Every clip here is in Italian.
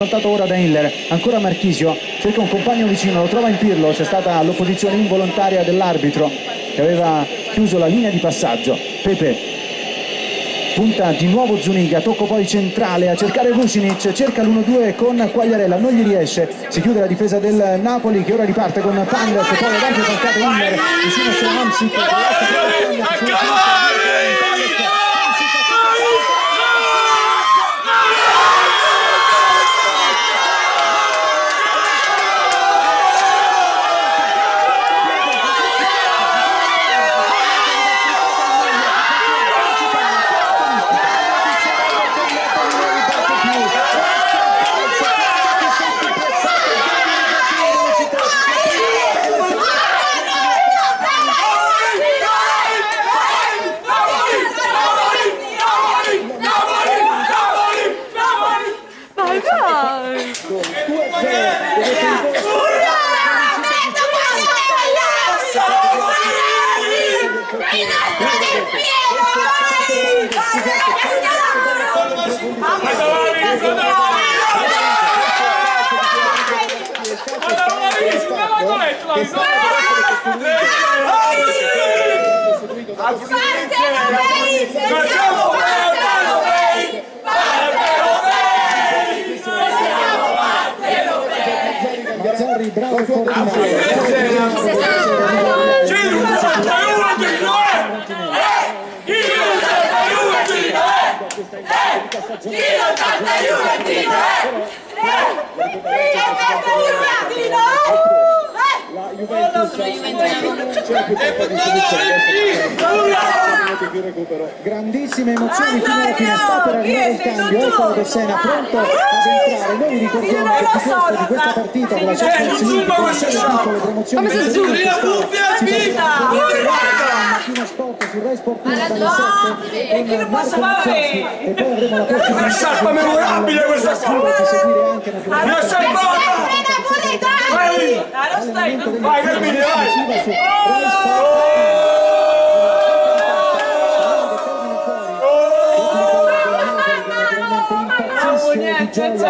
Saltato ora da Hiller, ancora Marchisio, cerca un compagno vicino, lo trova in Pirlo, c'è stata l'opposizione involontaria dell'arbitro che aveva chiuso la linea di passaggio. Pepe punta di nuovo Zuniga, tocco poi centrale a cercare Vucinic, cerca l'1-2 con Quagliarella, non gli riesce, si chiude la difesa del Napoli che ora riparte con Pandas, poi davanti attaccato Hiller, vicino c'è Hamsik, grandissime emozioni fino alla fine, sta per arrivare il cambio, ecco Dessena pronto ad entrare. Noi vi ricordiamo che il discorso di questa partita con la Champions League con le piccole promozioni si Mattina Sport su Rai Sportiva dalle 7 con Marco Mazzocchi e poi avremo la prossima una sciarpa memorabile questa qua, di seguire anche una sciarpata vai Carmine vai su Rai Sport. Di gioia qui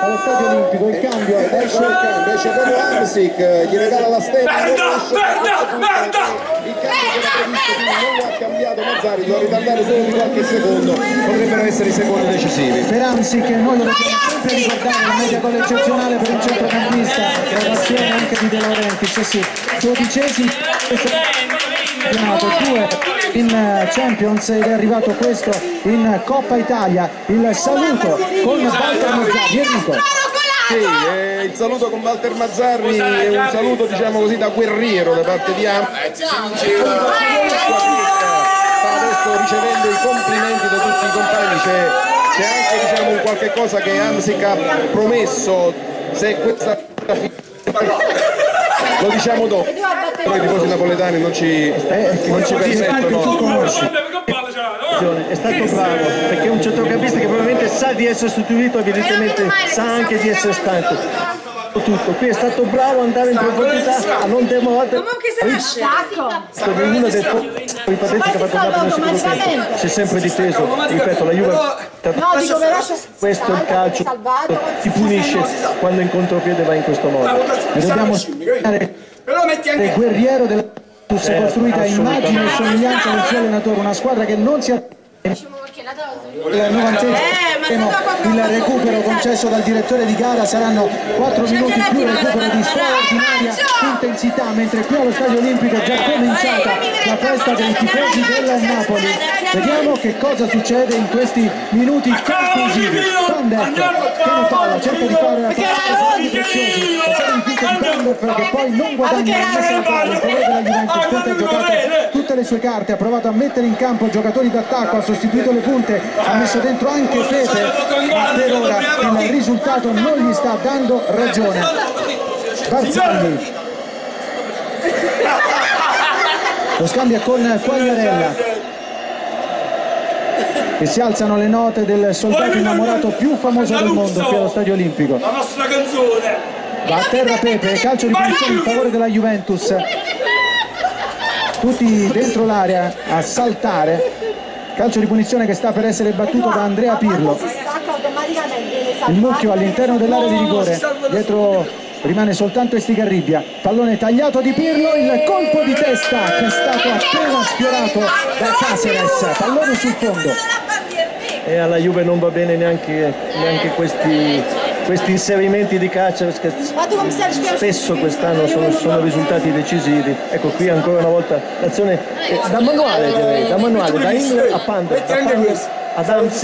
allo Stadio Olimpico, il cambio esce proprio Hamsik, gli regala la stella, il cambio che era previsto non lo ha cambiato Mazzarri, lo ha ritardato solo di qualche secondo, potrebbero essere i secondi decisivi per Hamsik. Noi lo dobbiamo sempre ricordare, la media gol eccezionale per il centrocampista, la passione anche di De Laurentiis, sì, 12esimo due in Champions ed è arrivato questo in Coppa Italia. Il saluto con Walter Mazzarri. Enrico. Sì, il saluto con Walter Mazzarri è un saluto diciamo così da guerriero da parte di Hamsik. Sta adesso ricevendo i complimenti da tutti i compagni, c'è anche diciamo un qualche cosa che Hamsik ha promesso, se questa lo diciamo dopo. Noi tifosi napoletani non ci permettono. È stato bravo perché è un centrocampista che probabilmente sa di essere sostituito, evidentemente sa anche di essere stanco. Tutto qui è stato bravo ad andare in profondità, a non demorare. Comunque se stacco. Uno dei pochi che ha fatto un secondo tempo si è sempre difeso, ripeto, la Juve questo è il calcio, ti punisce quando in contropiede va in questo modo. Dobbiamo il guerriero della Juventus è costruita a immagine e somiglianza del suo allenatore, una squadra che non si il recupero concesso dal direttore di gara, saranno 4 minuti più recupero di straordinaria intensità, mentre qui allo Stadio Olimpico è già cominciata la festa dei tifosi del Napoli. Vediamo che cosa succede in questi minuti conclusivi. Pandev tiene palla, cerca di fare la palla di Preziosi, di Pandev che poi non guadagna la palla, il della Juventus ha giocato tutte le sue carte, ha provato a mettere in campo giocatori d'attacco, ha sostituito le punte, ha messo dentro anche Pepe, ma per ora il risultato non gli sta dando ragione. Barzagli lo scambia con Quagliarella e si alzano le note del soldato innamorato più famoso del mondo qui allo Stadio Olimpico. La nostra canzone Va a terra Pepe, calcio di punizione in favore della Juventus. Tutti dentro l'area a saltare. Calcio di punizione che sta per essere battuto da Andrea Pirlo. il mucchio all'interno dell'area di rigore, dietro rimane soltanto Estigarribia, pallone tagliato di Pirlo, il colpo di testa che è stato appena sfiorato da Caceres, pallone sul fondo. E alla Juve non va bene neanche questi inserimenti di Caceres che spesso quest'anno sono risultati decisivi. Ecco qui ancora una volta l'azione da manuale, direi, da Ingler a Pander, ad Adams.